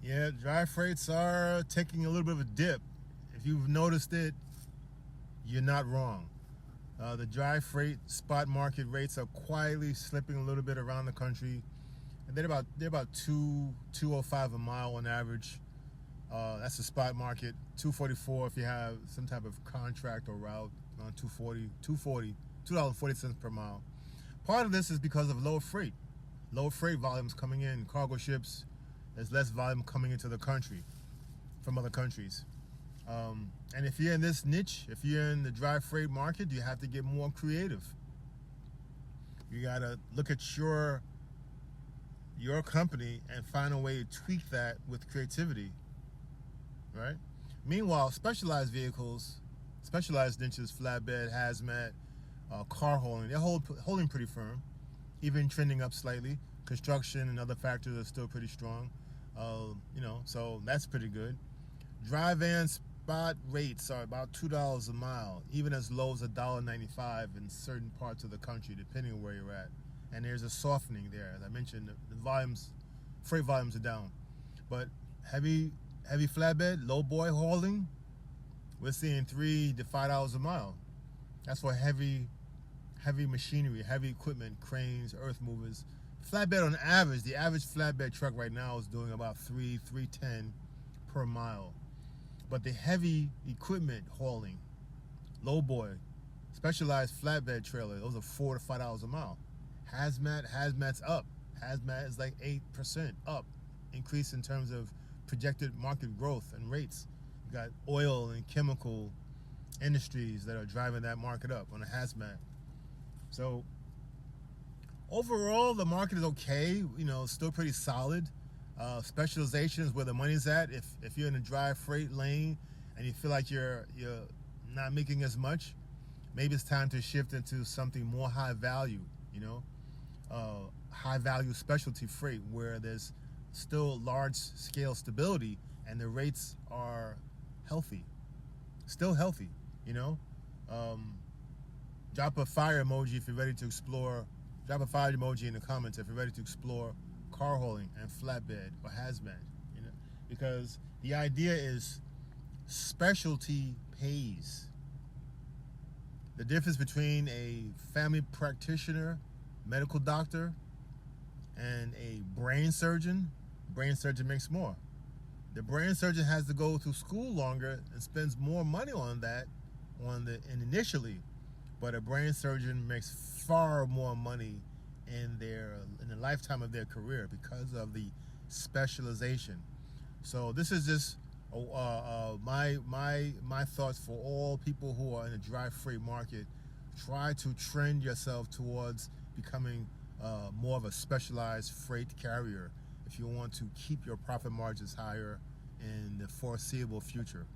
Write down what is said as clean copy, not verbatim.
Yeah, dry freights are taking a little bit of a dip. If you've noticed it, you're not wrong. The dry freight spot market rates are quietly slipping a little bit around the country. And they're about 205 a mile on average. That's the spot market. 244 if you have some type of contract or route on $2.40 per mile. Part of this is because of low freight volumes coming in, cargo ships. There's less volume coming into the country from other countries. And if you're in this niche, if you're in the dry freight market, you have to get more creative. You gotta look at your company and find a way to tweak that with creativity, right? Meanwhile, specialized vehicles, specialized niches, flatbed, hazmat, car hauling, they're holding pretty firm, even trending up slightly. Construction and other factors are still pretty strong. So that's pretty good. Dry van spot rates are about $2 a mile, even as low as $1.95 in certain parts of the country, depending on where you're at. And there's a softening there. As I mentioned, the freight volumes are down. But heavy flatbed, low boy hauling, we're seeing $3 to $5 a mile. That's for heavy machinery, heavy equipment, cranes, earth movers. Flatbed on average, the average flatbed truck right now is doing about $3.10 per mile. But the heavy equipment hauling, low boy, specialized flatbed trailer, those are $4 to $5 a mile. Hazmat's up. Hazmat is like 8% up, increase in terms of projected market growth and rates. You got oil and chemical industries that are driving that market up on a hazmat. So overall, the market is okay. Still pretty solid. Specialization is where the money's at. If you're in a dry freight lane and you feel like you're not making as much, maybe it's time to shift into something more high value. High value specialty freight where there's still large scale stability and the rates are healthy, still healthy. Drop a fire emoji if you're ready to explore. Drop a fire emoji in the comments if you're ready to explore car hauling and flatbed or hazmat. Because the idea is specialty pays. The difference between a family practitioner, medical doctor, and a brain surgeon makes more. The brain surgeon has to go to school longer and spends more money on that initially, but a brain surgeon makes far more money in the lifetime of their career because of the specialization. So this is just my thoughts for all people who are in the dry freight market. Try to trend yourself towards becoming more of a specialized freight carrier if you want to keep your profit margins higher in the foreseeable future.